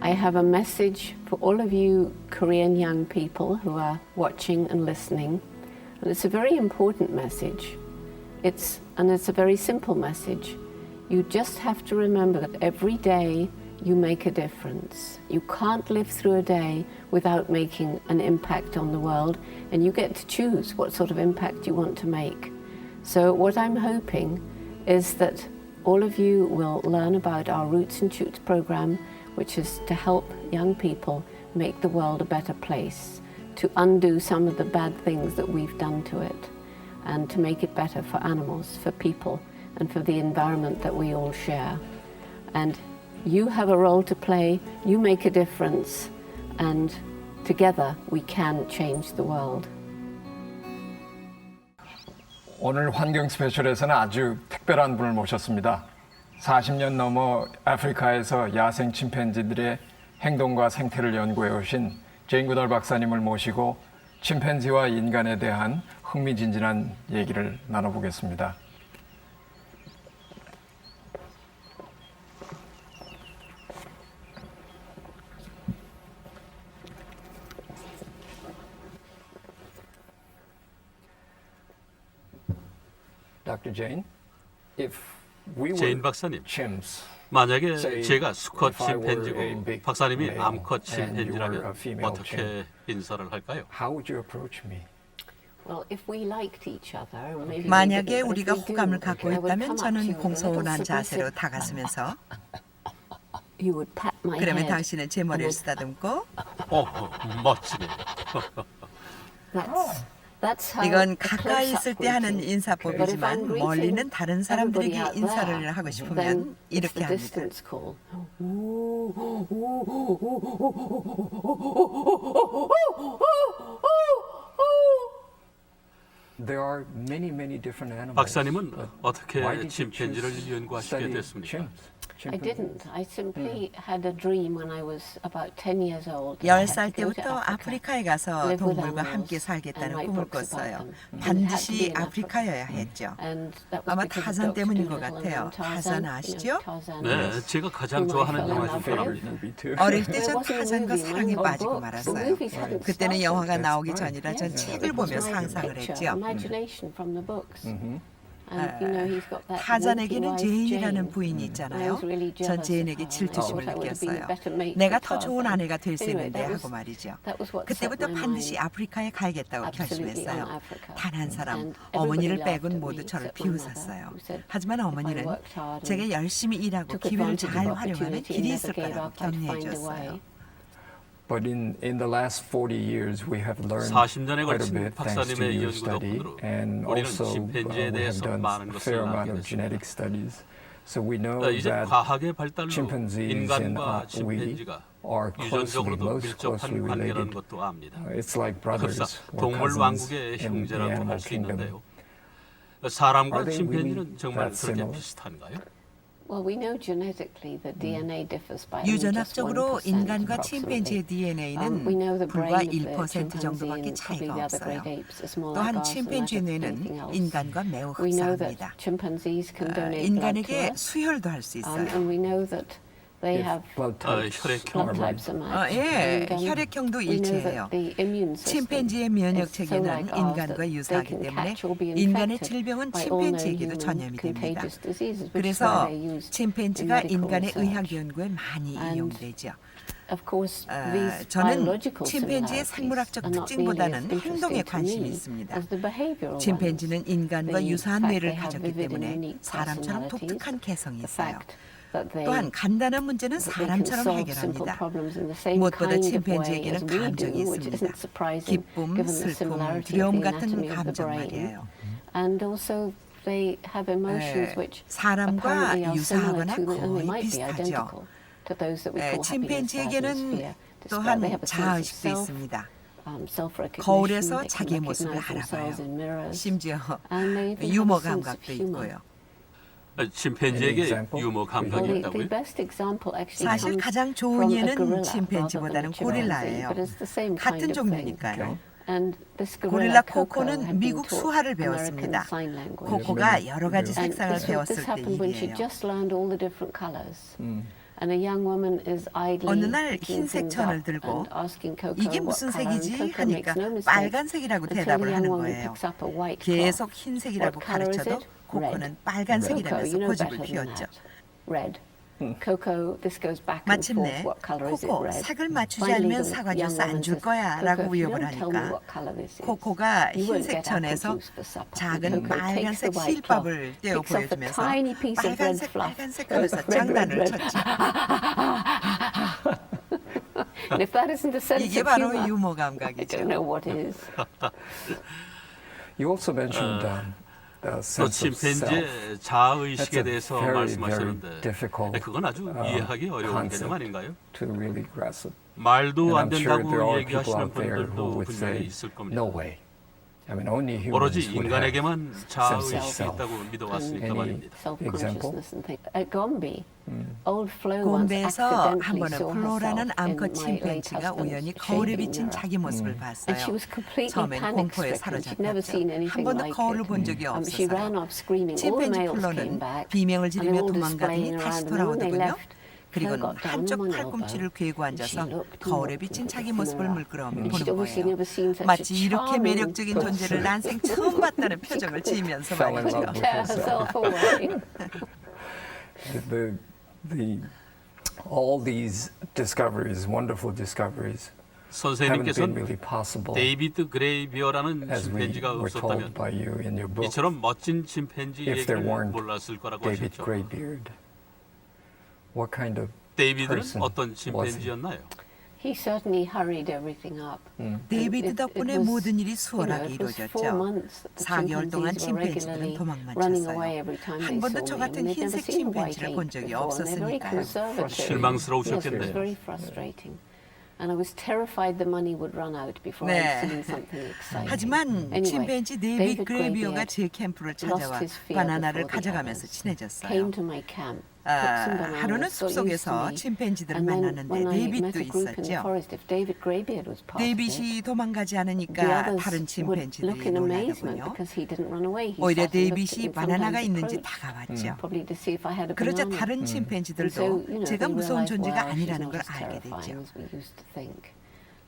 I have a message for all of you Korean young people who are watching and listening. And it's a very important message. It's a very simple message. You just have to remember that every day you make a difference. You can't live through a day without making an impact on the world, and you get to choose what sort of impact you want to make. So what I'm hoping is that all of you will learn about our Roots and Shoots program, which is to help young people make the world a better place, to undo some of the bad things that we've done to it, and to make it better for animals, for people, and for the environment that we all share. And you have a role to play, you make a difference, and together we can change the world. 오늘 환경 스페셜에서는 아주 특별한 분을 모셨습니다. 40년 넘어 아프리카에서 야생 침팬지들의 행동과 생태를 연구해 오신 제인 구달 박사님을 모시고 침팬지와 인간에 대한 흥미진진한 얘기를 나눠보겠습니다. Dr. Jane, if we 제인 were 박사님, chimps, 만약에 제가 수컷 if I were a 침팬지고 big 박사님이 male 암컷 and you were a 침팬지라면 female 어떻게 chimp, 인사를 할까요? how would you approach me? Well, if we liked each other, maybe 만약에 we didn't, 우리가 but if we 호감을 do, 갖고 I would come 있다면 up to 저는 you with a 공손한 little 자세로 submissive- 다가서면서 You would pat my 그러면 head. 당신은 제 머리를 쓰다듬고 멋지네. That's how 이건 a 가까이 close-up 있을 때 하는 greeting. 인사법이지만 But if I'm 멀리는 다른 everybody 사람들에게 out 인사를 there, 하고 then 싶으면 it's 이렇게 the 합니다. distance call. There are many different animals. 박사님은 but 어떻게 why did you 침팬지를 choose 연구하시게 study 됐습니까? chimps? I didn't. I simply had a dream when I was about 10 years old. 10살 때부터 아프리카에 가서 live with 동물과 animals 함께 and 살겠다는 write 꿈을 books about 꿨어요. them. And it had to be 반드시 in Africa. 아프리카여야 했죠. And that was 아마 because of 타잔 Dr. 때문인 것 Dolittle 같아요. and Tarzan, 타잔 you know, 아시죠? Tarzan 네, is 제가 가장 whom I 좋아하는 fell in 영화 love 중 with. 하나입니다. movie too. 어릴 때 There 전 wasn't a 타잔과 movie, 사랑에 or 빠지고 books. The 말았어요. movies hadn't 그때는 started. 영화가 That's 나오기 right. 전이라 전 Yes, 책을 it was 보며 my 상상을 picture, 했죠. imagination from the books. And you know, he's got that 타잔에게는 wonky wife, 제인이라는 Jane. 부인이 I 있잖아요. was really 전 jealous 제인에게 of her, and I 질투심을 thought I would have been a 느꼈어요. better mate 내가 for 더 좋은 Tarzan. 아내가 될 수 Anyway, 있는데 하고 말이죠. that was what set 그때부터 my 반드시 mind 아프리카에 가야겠다고 absolutely on 결심했어요. Africa. 단 한 사람, And 어머니를 everybody laughed 빼곤 at 모두 me 저를 except my mother, 비웃었어요. who said 하지만 if I 어머니는 worked hard 제가 and 열심히 일하고 took 기회를 advantage 잘 of 활용하는 opportunity 길이 and 있을 never gave 거라고 up, I'd find a 격려해줬어요. way. But in the last 40 years, we have learned 40년에 quite a 걸친 bit thanks to 박사님의 your 연구 study, 덕분으로 and 우리는 also 침팬지에 we have 대해서 done 많은 a 것을 fair amount 알게 of genetic 됐습니다. studies. So we know 이제 that 과학의 발달로 chimpanzees and 인간과 we 침팬지가 are closely, 유전적으로도 most 밀접한 closely 관계라는 related. 것도 압니다. It's like 그래서 brothers or 동물 cousins 왕국의 in the 형제라고 animal 할 수 kingdom. 있는데요. 사람과 Are they really 침팬지는 정말 that 그렇게 similar? 비슷한가요? Well, we know genetically the DNA differs by only just 유전학적으로 1% 인간과 approximately. 침팬지의 DNA는 We know the 불과 brain of the 1% 정도밖에 chimpanzee and 차이가 probably the other 없어요. great apes are more like 또한 ours and 침팬지의 like anything 뇌는 else. 인간과 매우 We know that 흡사합니다. chimpanzees can donate blood to 인간에게 us, 수혈도 할 수 있어요. and we know that they If have blood types 혈액형. blood are types are 예, matched. And, 혈액형도 we know 일치해요. that the immune system 침팬지의 면역 is so 체계는 like ours that 인간과 they 유사하기 can 때문에 catch or be 인간의 infected 질병은 by all known 침팬지에게도 human 전염이 됩니다. contagious diseases, which is 그래서 why they used in 침팬지가 medical 인간의 research. 의학 연구에 많이 And 이용되죠. Of course, these 저는 biological 침팬지의 similarities 생물학적 are not 특징보다는 nearly as 행동에 interesting to 관심이 me 있습니다. as the behavioral 침팬지는 ones. 인간과 The 유사한 fact 뇌를 they have 가졌기 vivid and 때문에 unique 사람처럼 personalities, 독특한 개성이 the 있어요. fact that they 또한 간단한 문제는 that they can 사람처럼 solve simple 해결합니다. problems in the same 무엇보다 kind of way 침팬지에게는 as we do, 감정이 which 있습니다. isn't surprising 기쁨, given the 슬픔, similarity of 두려움 the 같은 anatomy of the 감정 brain. 말이에요. And also they have emotions which 사람과 apparently are similar 유사하거나 to and they 거의 might be 비슷하죠. identical to those that we call happiness, sadness, 침팬지에게는 fear. They 또한 have a sense of 자아의식도 self, 있습니다. self-recognition. 거울에서 They can 자기의 모습을 recognize themselves 알아봐요. in mirrors. 심지어 And they even have 유머 a sense of 감각도 humor. 있고요. 침팬지에게 example? 유머 Well, 감각이 the 있다고요? best example actually 사실 comes 가장 좋은 from a 예는 gorilla 침팬지보다는 rather than a chimpanzee, 고릴라예요. but it's the same 같은 kind of thing. 종류니까요. And this 고릴라 gorilla Coco 코코는 had been 미국 taught 수화를 American 배웠습니다. Sign Language. 코코가 여러 가지 And 색상을 this 배웠을 happened 때 when she 일이에요. just learned all the different colors. And a young woman is idly 어느 날 picking 흰색 things 천을 up 들고 and asking Coco 이게 what 무슨 color, and 색이지 Coco 하니까 makes no mistake 빨간색이라고 until the 대답을 young 하는 woman 거예요. picks up a white 계속 cloth. 흰색이라고 What color is 가르쳐도 it? 코코는 Red. Coco, 빨간색이라면서 you know 고집을 better than 피웠죠. that. Red. Coco, this goes back and forth. 마침내 What color is it? 코코 Red. 색을 맞추지 Finally, 않으면 the 사과 young 주스 안 woman 줄 says, 거야 Coco, 라고 if you 위협을 don't tell me 하니까 what color this is, 코코가 you won't 흰색 get apple 천에서 juice for supper. 작은 Coco takes the 빨간색 white cloth, 실밥을 떼어 picks up a 보여주면서 tiny piece of red 빨간색 fluff. 빨간색 하면서 장난을 쳤죠. And if that isn't a sense 이게 of 바로 humor, 유머 I 감각이죠. don't know what is. You also mentioned the 또 sense of self. 침팬지의 자아의식에 That's a 대해서 very, 말씀하시는데 very difficult, 그건 아주 이해하기 어려운 concept 개념 아닌가요? to really grasp. 말도 And 안 I'm sure there 된다고 are people 얘기하시는 out there who 분들도 would 분명히 say, 있을 겁니다. no way. I mean, only humans 오로지 would have 인간에게만 sense of 자아의식이 self. 있다고 믿어왔으니까 Any 말입니다. Self-consciousness and things. At Gombe, old Flo once 곰베에서 한 accidentally 번은 saw 플로라는 herself in 암컷 my late 침팬지가 husband's 우연히 거울에 shaving 비친 mirror. 자기 모습을 And she 봤어요. was completely 처음엔 공포에 panic-stricken. She'd never 사로잡혔죠. seen 한 anything 번도 like 거울을 it. 본 적이 She ran 없었어요. off screaming. All the 침팬지 males came 플로는 back. 비명을 And they 지르며 all 도망가더니 displaying 다시 around. And when they 돌아오더군요. left, 그리고는 Flo got down 한쪽 on one 팔꿈치를 elbow. 괴고 And she 앉아서 looked and 거울에 looked 비친 and 자기 looked in the 모습을 mirror. 물끄러미 And 보는 she'd obviously 거예요. never seen such a 마치 이렇게 charming 매력적인 존재를 난생 처음 봤다는 표정을 지으면서 Fell in 말이죠. love with tear herself. herself away. All these discoveries, wonderful discoveries, haven't been 선생님께서는 really possible 데이비드 그레이비어라는 as we 침팬지가 were told 없었다면 by you in your book. 이처럼 멋진 침팬지 If there 얘기를 weren't 몰랐을 거라고 David 하셨죠. Greybeard, what kind of 데이비드는 person 어떤 was he? 침팬지였나요? He certainly hurried everything up. 데이비드 덕분에 was, 모든 일이 you know, 수월하게 it was 4 이루어졌죠. months that the 4개월 동안 chimpanzees were 침팬지들은 regularly 도망만 running away 쳤어요. every time 한 they 번도 saw 저 me. 같은 And they'd never 흰색 seen a white 침팬지를 ape 본 적이 before, and they're very 없었으니까요. conservative. 실망스러우셨겠네요. Yes, it was very frustrating. And I was terrified the money would run out before 네. I'd seen something exciting. 하지만 Anyway, 침팬지 David 데이비드 Greybeard 그레이비어가 제 캠프를 lost 찾아와 his fear 바나나를 before the 가져가면서 others. 친해졌어요. Came to my camp. Took some bananas, 하루는 got used to 숲속에서 me. 침팬지들을 And then 만났는데 when I met 데이빗도 a group in the 있었죠. forest, if David Greybeard was part of it, 데이빗이 도망가지 the 않으니까 others 다른 would look 침팬지들이 in amazement 놀라더군요. because he didn't run away. He 오히려 sat and looked 데이빗이 and 바나나가 sometimes 있는지 approached, 다가봤죠. probably to see if I had a 그러자 banana. 다른 And so, 침팬지들도 you know, 제가 they 무서운 realized, 존재가 wow, she's 아니라는 not 걸 as 알게 terrifying 됐죠. as we used to think.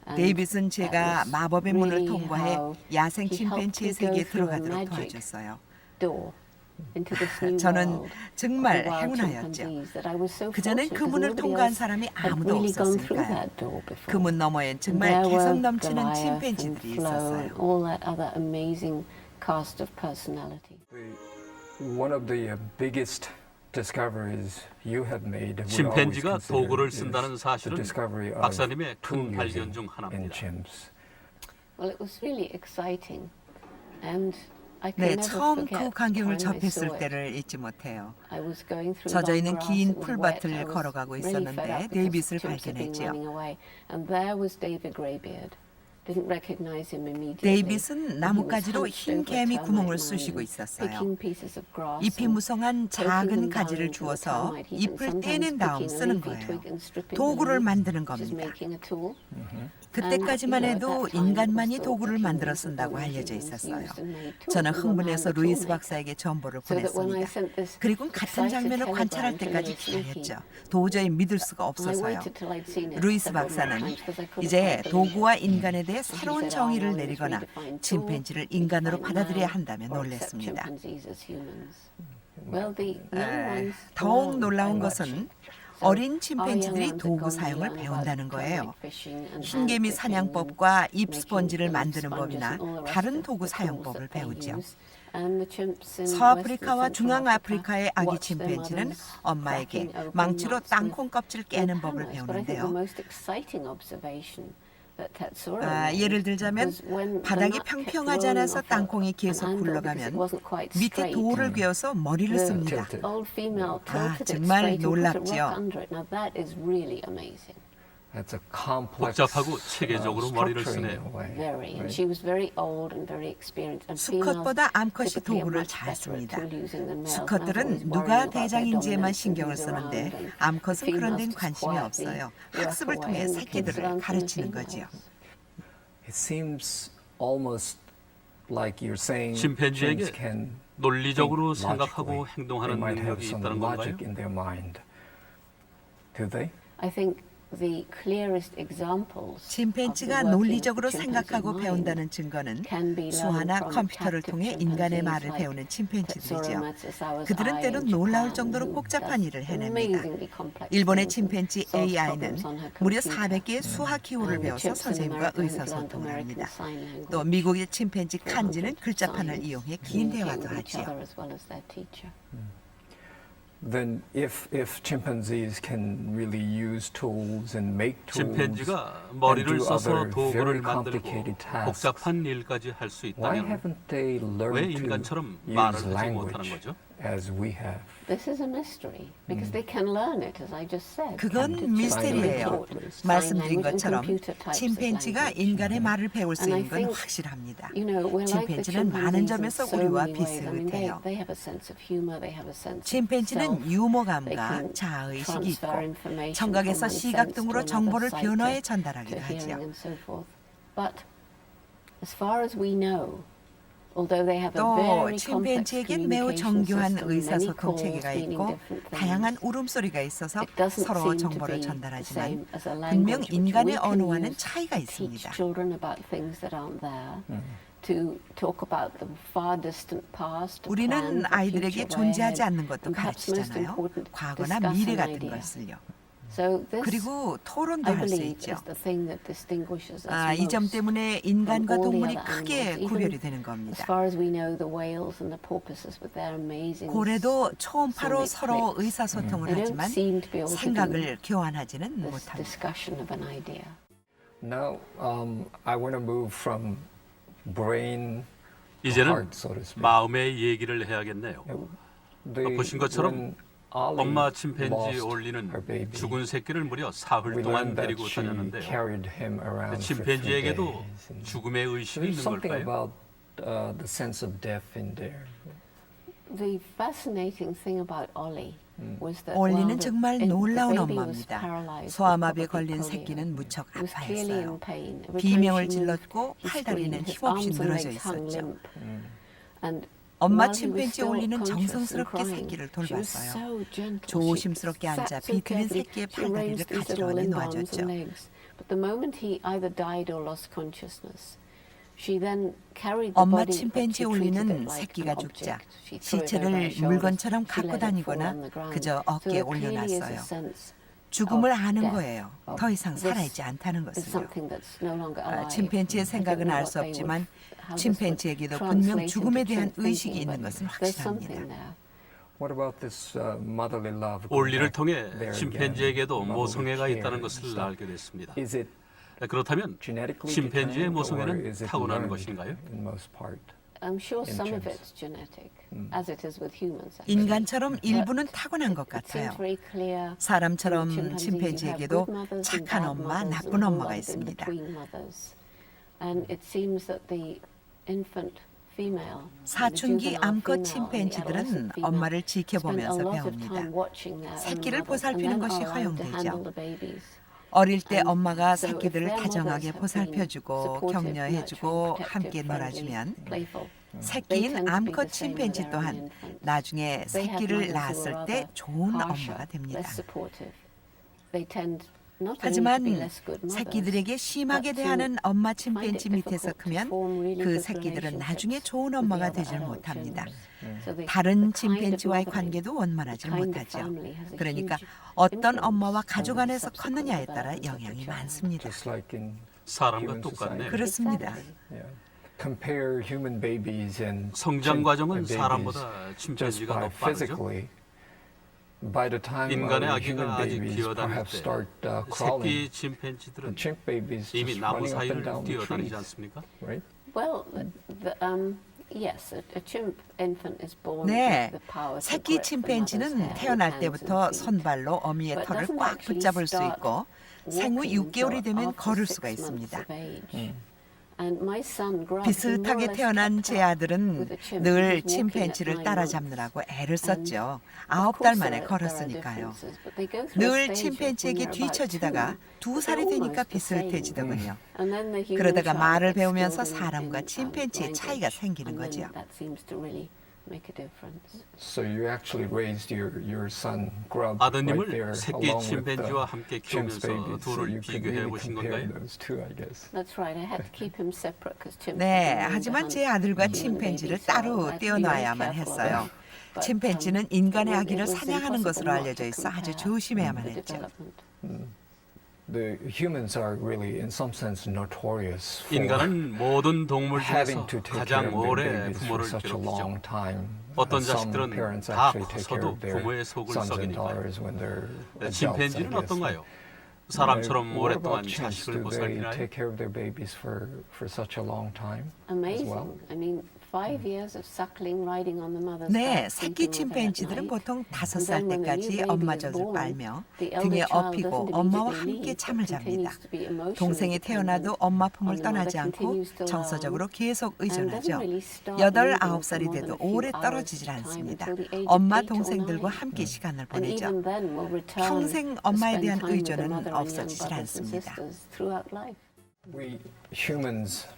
And 데이빗은 that 제가 was 마법의 문을 really 통과해 how 야생 he helped 침팬지의 me go 세계에 through a 들어가도록 magic 도와줬어요. door into this new 저는 world 정말 of wild 행운하였죠. chimpanzees that I was so 그전엔 fortunate 그 because 문을 nobody 통과한 else 사람이 had 아무도 really gone through 없었으니까요. that door before. 그 문 너머엔 And 정말 there 개성 were 넘치는 Goliath and 침팬지들이 Flo 있었어요. and all that other amazing cast of personality. One of the biggest discoveries you have made would always 침팬지가 consider 도구를 is 쓴다는 the 사실은 discovery of 박사님의 tool 큰 발견 using 중 in 하나입니다. chimps. Well, it was really exciting, and I can 네, never 처음 forget 그 광경을 the time I saw 접했을 it. 때를 잊지 못해요. I was going through 젖어 long 있는 grass, 긴 it was wet, 풀밭을 I was 걸어가고 really fed 있었는데 up because 데이빗을 chimps had been 발견했죠. running away, and there was David Greybeard. Didn't recognize him immediately. 데이빗은 And he was 나뭇가지로 hunched 흰 over a 개미 termite 구멍을 mound, 쑤시고 있었어요. picking pieces of grass 잎이 and 무성한 poking 작은 them down 가지를 into the 주워서 termite heap and 잎을 sometimes 떼낸 다음 picking a 쓰는 leafy 거예요. twig and stripping the 도구를 leaf, 만드는 which is 겁니다. making a tool. 그때까지만 해도 인간만이 도구를 만들어 쓴다고 알려져 있었어요. 저는 흥분해서 루이스 박사에게 정보를 보냈습니다. 그리고 같은 장면을 관찰할 때까지 기다렸죠. 도저히 믿을 수가 없어서요. 루이스 박사는 이제 도구와 인간에 대해 새로운 정의를 내리거나 침팬지를 인간으로 받아들여야 한다며 놀랐습니다. 더욱 놀라운 것은 어린 침팬지들이 도구 사용을 배운다는 거예요. 흰개미 사냥법과 잎 스펀지를 만드는 법이나 다른 도구 사용법을 배우죠. 서아프리카와 중앙아프리카의 아기 침팬지는 엄마에게 망치로 땅콩 껍질 깨는 법을 배우는데요. 예를 들자면 바닥이 평평하지 않아서 땅콩이 계속 굴러가면 밑에 돌을 괴어서 머리를 씁니다. 정말 놀랍지요. That's a complex, 복잡하고 체계적으로 머리를 structuring 쓰네요. way, Very, and right? she was very old and very experienced. And 수컷보다 females 암컷이 typically are 도구를 much 잘 better at 씁니다. tool using than males. And I was 수컷들은 always 누가 worrying about their 대장인지에만 dominance and 신경을 who's 쓰는데 around, and 암컷은 그런 females 데는 just 관심이 quietly 없어요. work 학습을 away 통해 and the kids 새끼들을 learn from the 가르치는 거지요. females. It seems almost like you're saying 침팬지에게 chimps can 논리적으로 think 생각하고 logically. They 행동하는 might have 능력이 some 있다는 건가요? logic in their mind. Do they? I think the clearest examples 침팬지가 논리적으로 생각하고 배운다는 증거는 수화나 컴퓨터를 통해 인간의 말을 배우는 침팬지들이죠. 그들은 때론 놀라울 정도로 복잡한 일을 해냅니다. 일본의 침팬지 AI는 무려 400개의 수화 기호를 배워서 선생님과 의사소통을 합니다. 또 미국의 침팬지 칸지는 글자판을 이용해 긴 대화도 하지요. Then if chimpanzees can really use tools and make tools 침팬지가 and 머리를 do 써서 other very 도구를 만들고 complicated tasks, 복잡한 일까지 할 수 why 있다면 haven't they 왜 learned 인간처럼 to 말을 use 하지 못하는 language 거죠? as we have? This is a mystery because they can learn it, as I just said. 그건 미스테리예요. 말씀드린 것처럼 침팬지가 인간의 말을 배울 수 있는 건 확실합니다. 침팬지는 많은 점에서 우리와 비슷해요. 침팬지는 유머감과 자아의식이 있고 청각에서 시각 등으로 정보를 변화해 전달하기도 하지요. 또 침팬지에겐 매우 정교한 의사소통 체계가 있고 다양한 울음소리가 있어서 서로 정보를 전달하지만 분명 인간의 언어와는 차이가 있습니다. 우리는 아이들에게 존재하지 않는 것도 가르치잖아요. 과거나 미래 같은 것을요. 그리고 토론도 할 수 있죠. 이 점 때문에 인간과 동물이 크게 구별이 되는 겁니다. 고래도 초음파로 서로 의사소통을 하지만 생각을 교환하지는 못합니다. Now, I want to move from brain to 이제는 heart, so to speak. 마음의 얘기를 해야겠네요. 보신 것처럼 when Ollie 엄마 침팬지 lost 올리는 her baby, 죽은 새끼를 무려 사흘 we 동안 learned that 데리고 she 다녔는데요. carried him around for 3 침팬지에게도 days. And 죽음의 의식이 there's 있는 something 걸까요? about the sense of death in there. The fascinating thing about Ollie was that 올리는 while 정말 the 놀라운 baby was 엄마입니다. paralyzed 소아마비에 with 걸린 polio, 새끼는 무척 he was clearly 아파했어요. in pain. Every time 비명을 she moved, 질렀고 he 팔다리는 screamed. His 힘없이 arms and 늘어져 legs hung 있었죠. limp. And 엄마 while he was 침팬지 still 올리는 conscious and 정성스럽게 crying, 새끼를 she was 돌봤어요. so gentle. 조심스럽게 She 앉아 sat so 비틀린 carefully. 새끼의 She arranged 팔다리를 these little 가지런히 limp arms 놓아줬죠. and legs. But the moment he either died or lost consciousness, she then carried the 엄마 body, but 침팬지 she treated 올리는 it like 새끼가 an 죽자 object. She threw it over her 시체를 shoulders. 물건처럼 She 갖고 let it fall 다니거나 on the ground. 그저 So 어깨에 there clearly is a 올려놨어요. sense 죽음을 of 아는 death, 거예요. of 더 이상 this 살아있지 않다는 is 것을요. something that's no longer alive. 침팬지의 I don't 생각은 know 알 what 수 they 없지만 would- how this would 침팬지에게도 분명 translate 죽음에 into 대한 chimp 의식이 thinking, 있는 but 것은 there's something 확실합니다. there. What about this motherly love? 올리를 통해 There again, 침팬지에게도 motherly 모성애가 care 있다는 and 것을 stuff. 알게 됐습니다. Is it 그렇다면 genetically 침팬지의 determined or 모성애는 is it 타고나는 learned 것인가요? in most part? I'm sure in some of chimps. it's genetic, as it is with humans. actually. 인간처럼 일부는 타고난 것 It 같아요. seems very clear. 사람처럼 in chimpanzees, 침팬지에게도 you have good mothers and 착한 bad 엄마, mothers 나쁜 and 엄마가 mothers in 있습니다. between mothers. And it seems that the infant female, 사춘기 암컷 침팬지들은 엄마를 지켜보면서 배웁니다. 새끼를 보살피는 것이 허용되죠. 어릴 때 엄마가 새끼들을 다정하게 보살펴주고 격려해주고 함께 놀아주면 새끼인 암컷 침팬지 또한 나중에 새끼를 낳았을 때 좋은 엄마가 됩니다. 하지만 새끼들에게 심하게 대하는 엄마 침팬지 밑에서 크면 그 새끼들은 나중에 좋은 엄마가 되질 못합니다. 다른 침팬지와의 관계도 원만하지 못하죠. 그러니까 어떤 엄마와 가족 안에서 컸느냐에 따라 영향이 많습니다. Just like in 사람과 human 똑같네요. society. 그렇습니다. Yeah. Compare human babies and 성장 chimp 과정은 babies 사람보다 just 침팬지가 by 더 빠르죠. physically. By the time 인간의 human 아기가 아직 babies 기어다닐 perhaps 때 start 새끼 crawling, the 침팬지들은 chimp babies 이미 just 나무 running up and 사이를 down the 뛰어다니지 trees, 않습니까? right? Well, yes, a chimp infant is born 네, with the power to 새끼 grip the mother's 침팬지는 hair 태어날 with hands 때부터 and feet. 손발로 어미의 But 털을 doesn't 꽉 actually 붙잡을 수 start 있고 생후 walking 6개월이 되면 until 걸을 after 수가 6 months 있습니다. of age. And my son grew up, he more or 비슷하게 less 태어난 kept 제 up 아들은 with the chimp. He 늘 was walking at 침팬지를 9 따라잡느라고 months. 애를 썼죠. Of 9달 course 만에 there are 걸었으니까요. differences, but they go through a 늘 stage of when 침팬지에게 they're about 뒤처지다가 2, 2살이 they're 되니까 almost the same. 비슷해지더군요. And then the human 그러다가 child 말을 gets 배우면서 skilled 사람과 in 침팬지의 차이가 language, 생기는 and then 거죠. that seems to really make a difference. So you actually raised your son Grub right 아드님을 there 새끼 along with 침팬지와 the 함께 chimps 키우면서 babies. So 둘을 you could 비교해 really 보신 compare 건가요? those two, I guess. That's right. I had to keep him separate because chimps. 네, are known to 하지만 hunt 제 아들과 human 침팬지를 babies, so I 따로 had to be very 떼어놔야만 careful 했어요. of it. But, 침팬지는 it 인간의 was 아기를 사냥하는 impossible 것으로 not 알려져 to 있어 아주 compare 조심해야만 the 했죠. development. The humans are really, in some sense, notorious for 인간은 모든 동물 having 중에서 to take care 가장 of their 오래 babies for 부모를 such a 괴롭히죠. long time. 어떤 Some 자식들은 parents 다 actually take care 커서도 of their 부모의 속을 sons and 썩이니까요. daughters when they're adults, I 침팬지는 guess. 어떤가요? 사람처럼 What 오랫동안 about chimps? 자식을 Do they 보살피나요? take care of their babies for such a long time as Amazing. well? I mean, 5 years of suckling, riding on the mother's 네, back, 새끼 sleeping with her at 침팬지들은 night. 보통 5살 And then when the 때까지 new baby 엄마 is 젖을 born, 빨며 the 등에 elder child 업히고 doesn't 엄마와 immediately 함께 leave, 잠을 but 잡니다. continues to be emotionally 동생이 태어나도 dependent 엄마 품을 on the 떠나지 mother, 않고 continues to 정서적으로 learn, 계속 and doesn't 의존하죠. really start 8, moving 9살이 for more 돼도 than a few 오래 hours 떨어지질 at a time 않습니다. until the age of 엄마 8 or 동생들과 9. 함께 시간을 And 보내죠. even then will return 평생 to 엄마에 spend 대한 time with the 의존은 mother and young 없어지질 brothers and 않습니다. sisters throughout life. We humans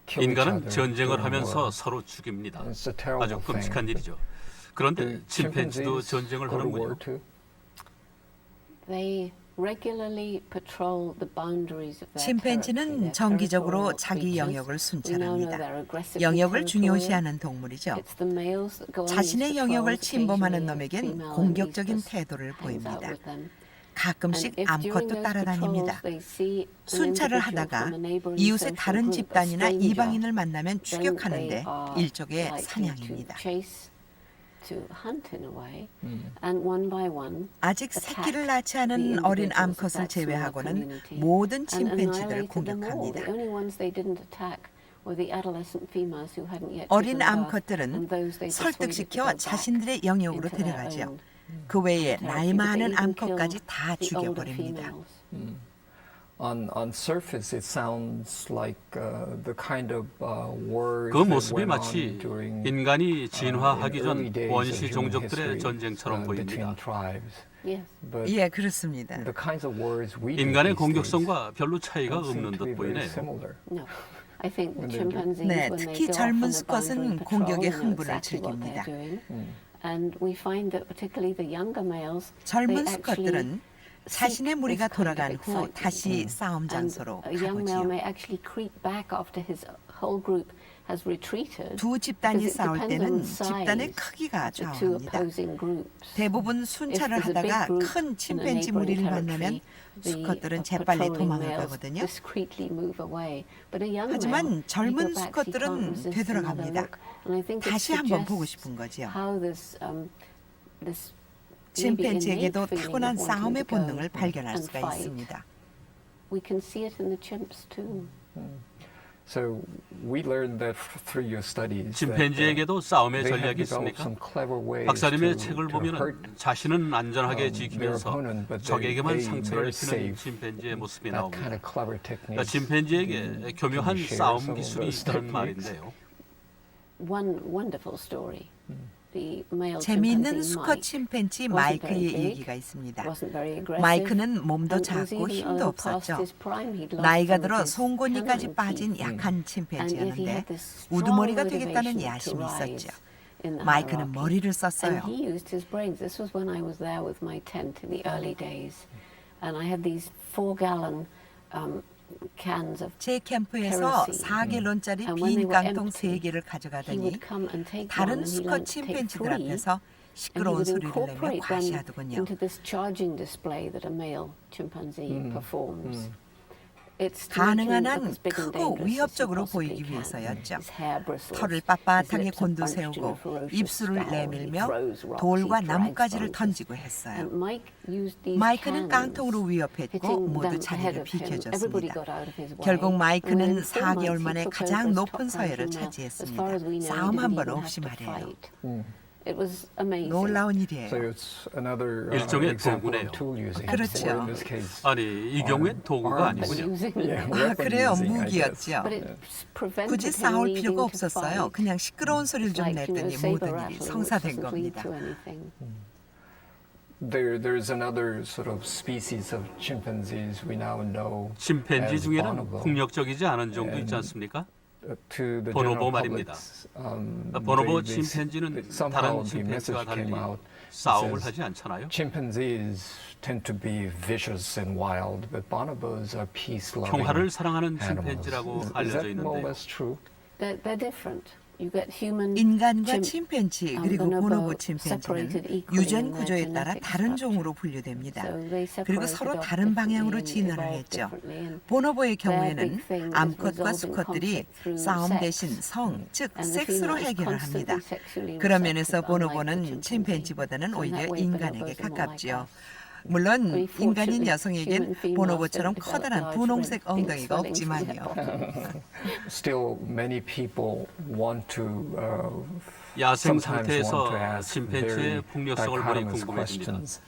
kill each 인간은 other 전쟁을 during 하면서 war. 서로 죽입니다. It's a terrible 아주 thing. 끔찍한 일이죠. 그런데 Do 침팬지도 chimpanzees 전쟁을 go to war 하는군요. too? They regularly patrol the boundaries of their 침팬지는 territory, their 정기적으로 territorial 자기 creatures. 영역을 We now know 순찰합니다. they're aggressively 영역을 territorial. 중요시하는 동물이죠. It's the males that go on these 자신의 영역을 patrols. 침범하는 Occasionally, a 놈에겐 female 공격적인 leaves us, 태도를 hangs out 보입니다. with them. 가끔씩 And if during 암컷도 those 따라다닙니다. patrols they see an 순찰을 individual 하다가 from a neighboring 이웃의 social 다른 group, a 집단이나 stranger, 이방인을 만나면 then 추격하는데 they are 일종의 likely 사냥입니다. to chase, to hunt in a way, and one by one 아직 새끼를 낳지 않은 어린 암컷을 제외하고는 모든 and 침팬지들을 annihilated them all. 공격합니다. The only ones they didn't attack were the adolescent females who hadn't yet 어린 given birth, 암컷들은 and those they persuaded to 설득시켜 go back 자신들의 영역으로 into their 데려가죠. own 그 외에 territory. 나이 But they 많은 even 암컷까지 killed 다 the older 죽여버립니다. females. On surface, it sounds like the kind of wars 그 that 모습이 went on 마치 during 인간이 진화하기 in early 전 days of 원시 human 종족들의 history, 전쟁처럼 between 보입니다. tribes. Yes. But 예, 그렇습니다. the kinds of wars we do 인간의 these days 공격성과 별로 차이가 don't seem 없는 to be 듯 very 보이네요. similar. No. I think the When they do- chimpanzees, 네, when they 특히 go off 젊은 on the 수컷은 boundary patrol, 공격의 they know 흥분을 exactly what they're 즐깁니다. doing. And we find that particularly the younger males, 젊은 they actually 수컷들은 자신의 seek 무리가 this kind of 돌아간 후 excitement. 다시 싸움 And 장소로 a young male 가보지요. may actually creep back after his whole group has retreated. 두 집단이 because it 싸울 depends on 때는 the 집단의 size 크기가 of the two 좌우합니다. opposing groups. 대부분 순찰을 If there's a big 하다가 group 큰 in a 침팬지 neighboring 무리를 territory, 만나면 the 수컷들은 재빨리 patrolling 도망을 males 가거든요. discreetly move away. But a young 하지만 male, he 젊은 go back, he 수컷들은 can't resist 되돌아갑니다. another look. And I think it 다시 한번 보고 suggests 싶은 거지요. how this maybe innate 침팬지에게도 feeling 타고난 of wanting 싸움의 to go 본능을 발견할 and 수가 fight. 있습니다. We can see it in the chimps too. So we learned that through your studies. 침팬지에게도 싸움의 they have 전략이 developed 있습니까? some clever ways 박사님의 to 책을 hurt 보면 자신은 안전하게 their 지키면서 opponent, but 적에게만 they 상처를 save 입히는 침팬지의 모습이 that kind 나옵니다. of clever technique. 침팬지에게 교묘한 Can you share 싸움 some of 기술이 those 있다는 techniques? 말인데요. One wonderful story. The male 재미있는 chimpanzee 수컷 Mike 침팬지 wasn't 마이크의 very big, 얘기가 있습니다. wasn't very aggressive, 마이크는 몸도 and was 작고 even 힘도 past 없었죠. his prime. He'd lost 나이가 some of 들어 his 송곳니까지 canine 빠진 teeth. 약한 And yet he 침팬지였는데 had this strong 우두머리가 motivation 되겠다는 to 야심이 rise 있었죠. in the 마이크는 hierarchy. 머리를 And 썼어요. he used his brains. This was when I was there with my tent in the early days. And I had these 4-gallon cans of 제 캠프에서 kerosene. 4갤론짜리 And when they 빈 were 깡통 empty, 3개를 he 가져가더니 would come and take one 다른 and he 수컷 learned to take 침팬지들 3 앞에서 and he 시끄러운 would 소리를 내며 incorporate them 과시하더군요. into this charging display that a male chimpanzee performs. It's to make 가능한 him look 한 as big and 크고 dangerous as he 위협적으로 possibly 보이기 can. 위해서였죠. His hair bristles, 털을 his 빳빳하게 lips are bunched in a 곤두세우고 ferocious 입술을 scowl. He 내밀며 throws rocks, 돌과 he drags 나뭇가지를 branches. 던지고 했어요. And Mike used these 마이크는 cannons, 깡통으로 위협했고 hitting 모두 them ahead 자리를 of him. Everybody 비켜줬습니다. got out of his way. 결국 And 마이크는 within 4 4개월 months, 만에 he took 가장 over as 높은 top 서열을 ranking male. As far as we 차지했습니다. know, he 싸움 didn't 한 번 even 없이 have to 말이에요. fight. It was amazing. 놀라운 So 일이에요. it's another 일종의 example 도구네요. of tool using. 그렇죠. Or in this case, 아니 이 경우엔 도구가 arms. 아니군요. Using yeah, them. 아, weapon 그래요. using, I guess. 무기였죠. But it prevented 굳이 him 싸울 needing 필요가 to 없었어요. fight. 그냥 시끄러운 소리를 좀 Like, 냈더니 모든 saber 일이 rattling, which 성사된 doesn't lead 겁니다. to anything. There's another sort of species of chimpanzees we now know. 침팬지 as 중에는 bonobo. 폭력적이지 않은 종도 있지 않습니까? to the 보노보 general 말입니다. public, 보노보 they- 침팬지는 somehow 다른 the 침팬지와 message 달리 came out. 싸움을 says, 하지 않잖아요. Chimpanzees tend to be vicious and wild, but bonobos are peace-loving 평화를 사랑하는 animals. 침팬지라고 Is 알려져 that more or 있는데요. less true? They're different. You get human 인간과 chimp- 침팬지 그리고 보노보 침팬지는 separated equally 유전 in their 구조에 따라 genetic 다른 structure. 종으로 분류됩니다. So they 그리고 separated 서로 off 다른 방향으로 differently and 진화를 evolved 했죠. differently, and 보노보의 their 경우에는 big thing is 암컷과 resolving 수컷들이 conflict through 싸움 sex. 대신 성, 즉 And the 섹스로 female is 해결을 합니다. constantly sexually 그런 receptive, 면에서 unlike the 보노보는 chimpanzee. 침팬지보다는 So in 오히려 that way, 인간에게 bonobos are more like 가깝지요. us. 물론 Unfortunately, 인간인 human 여성에겐 females 보노보처럼 don't develop 커다란 large 분홍색 red pink 엉덩이가 swellings from 없지만요. their bottom. Still, many people want to 야생 sometimes want to 상태에서 ask 침팬지의 very 폭력성을 보니 dichotomous 궁금해집니다. questions.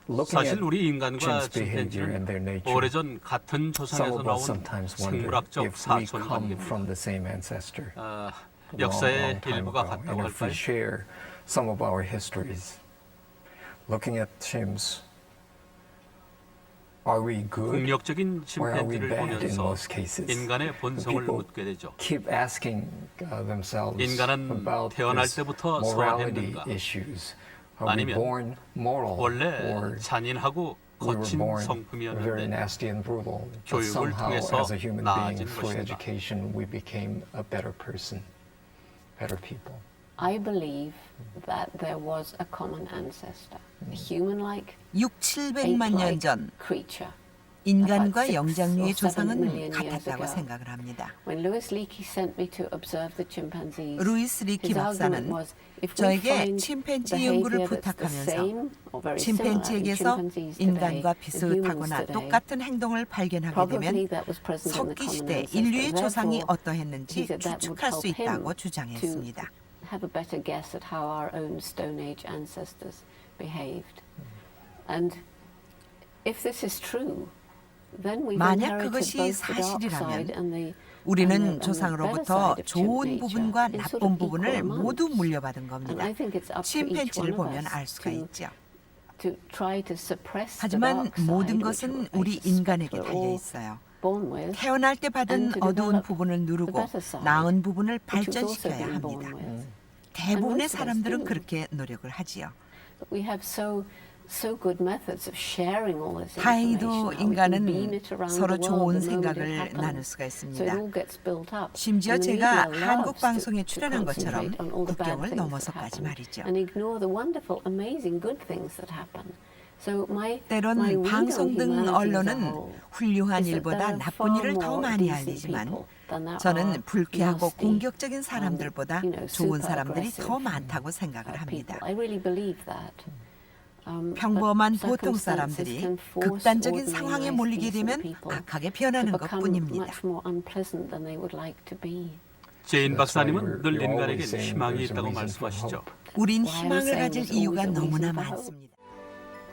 Looking 사실 at 우리 인간과 chimps' behavior and their 침팬지는 nature, 오래전 같은 some 조상에서 of us 나온 sometimes wonder 생물학적 if we 사촌 come 관계입니다. from the same ancestor. 아, a long, 역사의 long time 일부가 ago, 같다고 and if we 할까요? share some of our histories. Looking at chimps, are we good? 폭력적인 Or are we 침팬지를 bad in 보면서 most cases? 인간의 본성을 People 묻게 되죠. keep asking themselves 인간은 about 태어날 this 때부터 morality 선했는가? issues. Are we 아니면 born moral, 원래 or 잔인하고 we were 거친 born very 성품이었는데 nasty and brutal, but 교육을 somehow 통해서 as a human 나아진 being, through 것인가? education, we became a better person, better people. I believe that there was a common ancestor, a human-like, 6,700만 년 ape-like 전 creature. 인간과 About 6 영장류의 or 7 조상은 million years 같았다고 ago. 생각을 합니다. When Louis Leakey sent me to observe the chimpanzees, 루이스 리키 his argument 박사는 was, if we 저에게 find 침팬지 behavior 연구를 that's the 부탁하면서 same or very similar in 침팬지에게서 chimpanzees today 인간과 and humans 비슷하거나 today, 똑같은 행동을 발견하게 probably 되면 that was present in the 석기 common 시대 ancestor. 인류의 조상이 Therefore, he 어떠했는지 said that would 추측할 수 help him 있다고 to 주장했습니다. have a better guess at how our own Stone Age ancestors behaved. And if this is true, then we've 만약 inherited 그것이 both the dark 사실이라면 side and the 우리는 and the better 조상으로부터 side of chimp 좋은 nature 부분과 in sort 나쁜 of 부분을 equal 모두 amounts. 물려받은 And 겁니다. I think it's up to each 침팬지를 one of 보면 us 알 수가 있죠. to try to suppress the 하지만 dark side, 모든 which 것은 I 우리 suspect 인간에게 we're 달려 all 있어요. born with, 태어날 때 받은 and to 어두운 develop 부분을 the 누르고 better side, 나은 부분을 which we've also 발전시켜야 been born 합니다. with. 대부분의 most of us 사람들은 do. 그렇게 노력을 하지요. We have so good methods of sharing all this 다행히도 information. How we can beam 인간은 it around 서로 the world 좋은 the moment it 생각을 happens. 나눌 수가 So 있습니다. it all gets built up. 심지어 And the 제가 media 한국 loves 방송에 to 출연한 것처럼 concentrate on all the bad 국경을 things that 넘어서까지 happen 말이죠. and ignore the wonderful, amazing, good things that happen. So my 때론 read on 방송 등 humanity as a 언론은 whole 훌륭한 is that 일보다 there are 나쁜 far 일을 더 more 많이 decent 알리지만 people than there are 저는 불쾌하고 nasty, 공격적인 사람들보다 좋은 super 사람들이 aggressive 더 많다고 생각을 people. 합니다. I really believe that. 평범한 but 보통 circumstances 사람들이 can force 극단적인 ordinary 상황에 nice, 몰리게 decent 되면 people 악하게 to 변하는 become 것뿐입니다. much more unpleasant than they would like to be. 제인 That's why 박사님은 늘 you're 인간에겐 always saying 희망이 there's a 있다고 reason for 말씀하시죠. hope. 우린 Why I'm 희망을 saying 가질 there's 이유가 always a 너무나 reason for hope. 많습니다.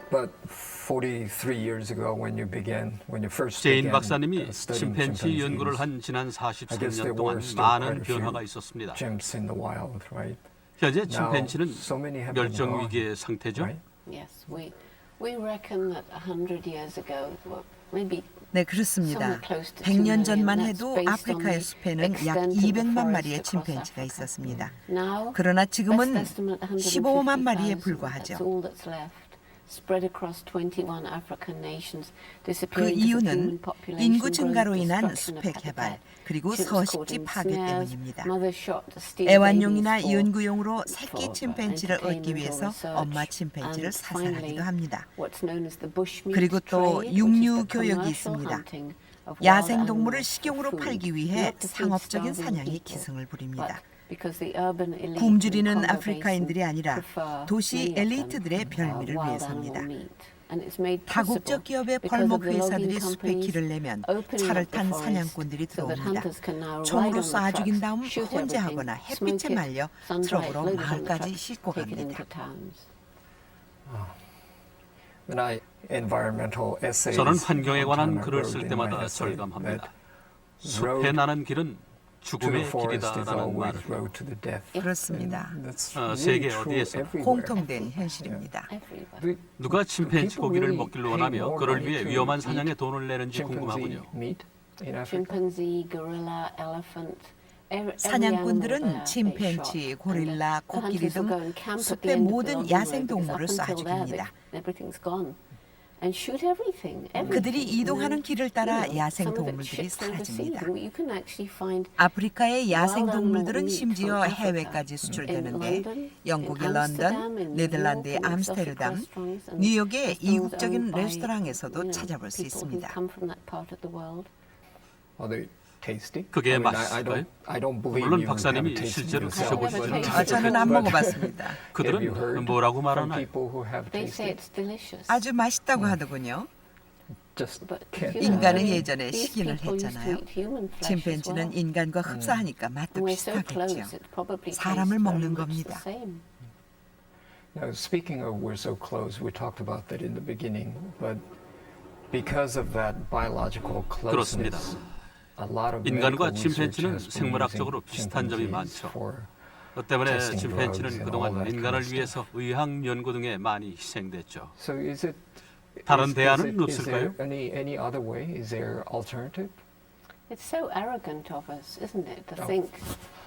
But 43 years ago, when you first 제인 began 박사님이 studying 침팬지 연구를 chimpanzees, 한 지난 I guess there 43년 동안 were still 많은 quite a 변화가 few 있었습니다. chimps in the wild, right? 현재 Now, 침팬지는 so many have been 멸종 gone, 위기의 상태죠. right? Yes, we reckon that 100 years ago, well, maybe 네, 그렇습니다. somewhere close to 2 100년 million. 전만 That's 해도 based on 아프리카의 the 숲에는 약 extent of the 200만 forest 마리의 across 침팬지가 Africa. 있었습니다. Now, 그러나 best 지금은 estimate 15만 마리에 150,000. That's 불과하죠. all that's left. Spread across 21 African nations, 그 disappearing as the human 이유는 population 인구 grows, 증가로 인한 destruction of 숲의 개발, habitat, 그리고 chimps caught 서식지 in 파괴 snares, 때문입니다. mothers shot to steal 애완용이나 babies for 연구용으로 새끼 for 침팬지를 얻기 entertainment 위해서 or research. 엄마 침팬지를 And 사살하기도 합니다. what's known as the bushmeat 그리고 또 trade, which is 육류 the 교역이 commercial 있습니다. hunting of wild 야생동물을 animals 식용으로 for food, 팔기 위해 not to feed 상업적인 starving 사냥이 people, 기승을 but 부립니다. because the urban elite 굶주리는 and 아프리카인들이 conservation 아니라 prefer 도시 many of them, 엘리트들의 별미를 wild 위해서입니다. animal meat. And it's made 다국적 possible 기업의 because 벌목 of the logging 회사들이 숲에 companies 길을 내면 opening 차를 up the 탄 forest 사냥꾼들이 so that 들어옵니다. hunters can now ride 총으로 on the 쏴 죽인 trucks, 다음 shoot 혼재하거나 everything, 햇빛에 smoke it, 말려 sun-dry it, 트럭으로 load it on the 마을까지 trucks, 싣고 take it into 갑니다. towns. When I environmental essays 저는 환경에 관한 I 글을 wrote 쓸 in 때마다 my essay 절감합니다. that 숲에 나는 길은 to the 죽음의 forest is 길이다라는 always 말을 road to the death. 그렇습니다. That's 세계 really true 어디에서나 everywhere. 공통된 현실입니다. Everywhere. The- 누가 침팬지 people 고기를 really 먹기를 pay 원하며 more 그를 money 위해 to 위험한 eat 사냥에 돈을 내는지 chimpanzee 궁금하군요. meat in Africa? Chimpanzee, gorilla, elephant. 사냥꾼들은 침팬지, 고릴라, 코끼리 등 숲의 모든 야생 동물을 쏴 죽입니다. 그들이 이동하는 길을 따라 야생 동물들이 사라집니다. 아프리카의 야생 동물들은 심지어 해외까지 수출되는데 영국의 런던, 네덜란드의 암스테르담, 뉴욕의 이국적인 레스토랑에서도 찾아볼 수 있습니다. Are they tasty? 그게 I mean, 맛있을까요? I don't believe 물론 you 박사님이 haven't tasted 실제로 yourself. 드셔보시죠. 저는 안 먹어봤습니다. Have you 그들은 heard 뭐라고 from 말하나요? people who have They say tasted? it's delicious. 아주 맛있다고 하더군요. Just But can't. 인간은 예전에 these 식인을 people used to 했잖아요. eat human flesh as 침팬지는 well. 인간과 흡사하니까 맛도 And we're so close, 비슷하겠죠. it probably 사람을 tastes 먹는 very much 겁니다. the same. Now, speaking of we're so close, we talked about that in the beginning, but because of that biological 그렇습니다. closeness, a lot of 인간과 medical research 침팬지는 has been 생물학적으로 using 비슷한 점이 chimpanzees 많죠. for 때문에 testing drugs 침팬지는 and all 그동안 that 인간을 kind of 위해서 의학 연구 등에 많이 희생됐죠. So is it 다른 대안은 is there 없을까요? any other way? Is there alternative? It's so arrogant of us, isn't it, to think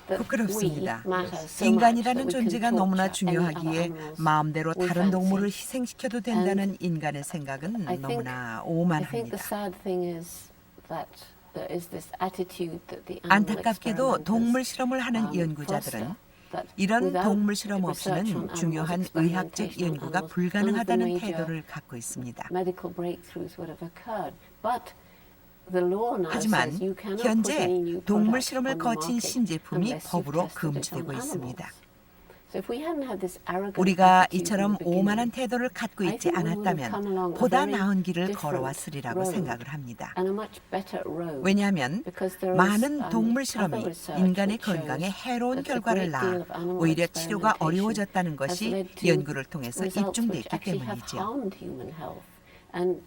that 부끄럽습니다. we matter so 인간이라는 much that we 존재가 can 너무나 torture any other 중요하기에 animals 마음대로 we 다른 동물을 fancy. 희생시켜도 된다는 인간의 생각은 I think 너무나 I think the 오만합니다. sad thing is that there is this attitude that the animal 안타깝게도 동물 실험을 하는 experimenters, 연구자들은 foster, that 이런 without 동물 실험 research on 없이는 중요한 animals, 의학적 experimentation on 연구가 animals, 불가능하다는 none of the major 태도를 갖고 있습니다. medical breakthroughs would have occurred. But the law now 하지만 says you cannot 현재 put any new 동물 product 실험을 on the 거친 market 신제품이 unless you've 법으로 tested it on 금지되고 있습니다. animals. So if we hadn't had this arrogant 우리가 attitude in 이처럼 the beginning, 오만한 태도를 갖고 I 있지 think we would have come 않았다면 along a 보다 very 나은 길을 different 걸어왔으리라고 road 생각을 합니다. and a much better road. 왜냐하면 Because there is, 많은 동물 other 실험이 research 인간의 which shows 건강에 해로운 that the 결과를 great deal 낳아 of animal 오히려 치료가 experimentation 어려워졌다는 has 것이 led to 연구를 통해서 results which 입증됐기 actually have 때문이죠. harmed human health and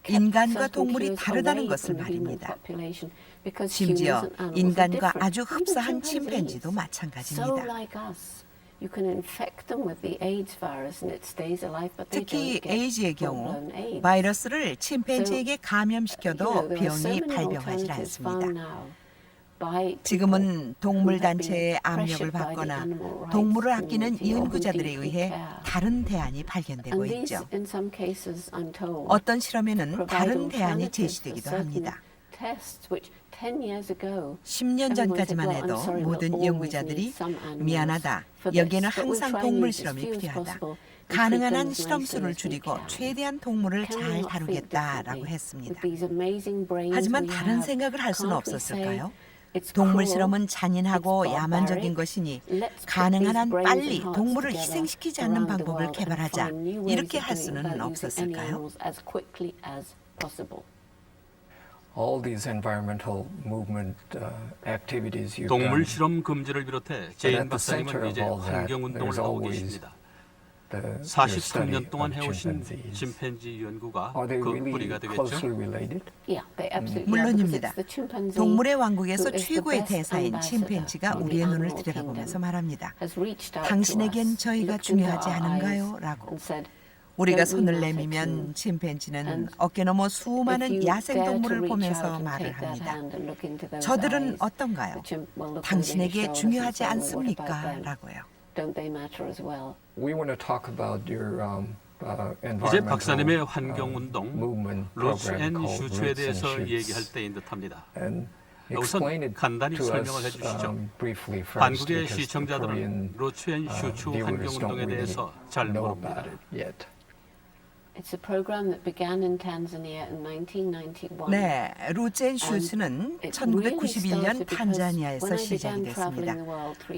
kept 인간과 certain 동물이 cures 다르다는 away 것을 from the human 말입니다. population because 심지어 humans and animals are 인간과 different. 아주 Even 흡사한 chimpanzees, 침팬지도 so 마찬가지입니다. like us. You can infect them with the AIDS virus and it stays alive, but they 특히 don't get 에이즈의 경우 full-blown AIDS. 바이러스를 침팬지에게 감염시켜도 You know, there are so 병이 many 발병하지 alternatives found 않습니다. now by 지금은 people 동물 who have 단체의 been 압력을 pressured by the 받거나 animal rights 동물을 community 아끼는 or who 연구자들에 deeply 의해 care. 다른 대안이 발견되고 And these, 있죠. in some cases, I'm told, 어떤 실험에는 provide 다른 대안이 alternatives for 제시되기도 certain 합니다. tests which 10 years ago 10년 전까지만 해도 모든 연구자들이 미안하다, 여기에는 항상 동물 실험이 필요하다, 가능한 한 실험 수를 줄이고 최대한 동물을 잘 다루겠다라고 했습니다. 하지만 다른 생각을 할 수는 없었을까요? 동물 실험은 잔인하고 야만적인 것이니 가능한 한 빨리 동물을 희생시키지 않는 방법을 개발하자, 이렇게 할 수는 없었을까요? All these environmental movement activities you've 동물 done, 실험 금지를 비롯해 at 제인 the center 박사님은 of 이제 all that, 환경운동을 there's 하고 always 계십니다. your 43년 study 동안 of 해오신 chimpanzees. 침팬지 연구가 Are they 그 really 뿌리가 closely 되겠죠. related? 물론입니다. 동물의 왕국에서 최고의 대사인 침팬지가 우리의 눈을 들여다보면서 말합니다. 당신에겐 저희가 중요하지 않은가요? 라고. 우리가 손을 내밀면 침팬지는 어깨 너머 수많은 야생 동물을 보면서 말을 합니다. 저들은 어떤가요? 당신에게 중요하지 않습니까? 라고요. We want to talk about your 이제 박사님의 environmental 환경운동 movement 루츠 program 앤 called 슈츠에 Roots and 대해서 Shoots. 얘기할 때인 듯합니다. And 우선 explain it 간단히 to 설명을 us, 해주시죠. briefly first, 한국의 because the 시청자들은 Korean 루츠 앤 슈츠 viewers don't 환경운동에 really 대해서 잘 know 모릅니다. about it yet. It's a program that began in Tanzania in 1991. 네, 루츠 앤 슈츠는 1991년 탄자니아에서 시작이 됐습니다.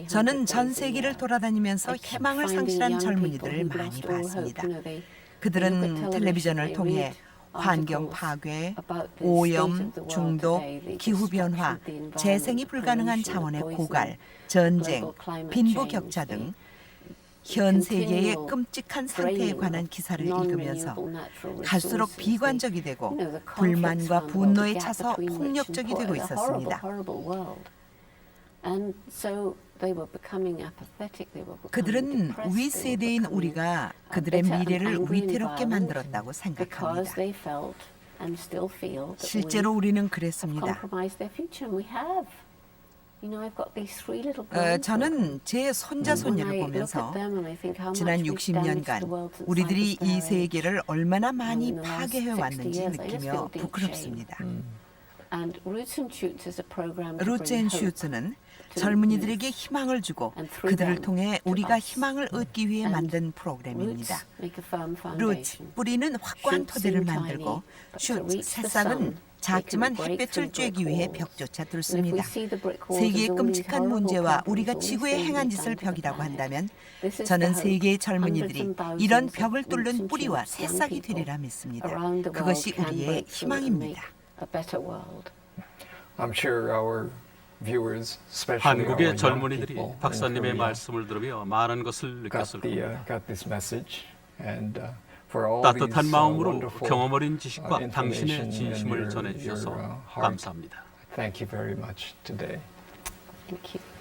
저는 전 세계를 돌아다니면서 희망을 상실한 젊은이들을 많이 봤습니다. 그들은 텔레비전을 통해 환경 파괴, 오염, 중독, 기후변화, 재생이 불가능한 차원의 고갈, 전쟁, 빈부격차 등 현 세계의 끔찍한 상태에 관한 기사를 읽으면서 갈수록 비관적이 되고 불만과 분노에 차서 폭력적이 되고 있었습니다. 그들은 윗세대인 우리가 그들의 미래를 위태롭게 만들었다고 생각합니다. and still feel that 실제로 we 우리는 have 그랬습니다. compromised their future, and we have. You know, I've got these three little grandchildren. 저는 제 손자 손녀를 보면서 지난 60년간 우리들이 이 세계를 얼마나 많이 파괴해 왔는지 느끼며 부끄럽습니다. 루츠 앤 슈츠는 젊은이들에게 희망을 주고 그들을 통해 우리가 희망을 얻기 위해 만든 프로그램입니다. 루츠, 뿌리는 확고한 토대를 만들고 슈츠, 새싹은 작지만 햇볕을 쬐기 위해 벽조차 뚫습니다. 세계의 끔찍한 문제와 우리가 지구에 행한 짓을 벽이라고 한다면 저는 세계의 젊은이들이 이런 벽을 뚫는 뿌리와 새싹이 되리라 믿습니다. 그것이 우리의 희망입니다. I'm sure our viewers, especially our 한국의 young 젊은이들이 people in 박사님의 Korea, 말씀을 들으며 많은 것을 느꼈을 겁니다. got this message, and for all these 따뜻한 마음으로 wonderful 경험 어린 지식과 information 당신의 and 진심을 your 전해주셔서 heart. 감사합니다. Thank you very much today. Thank you.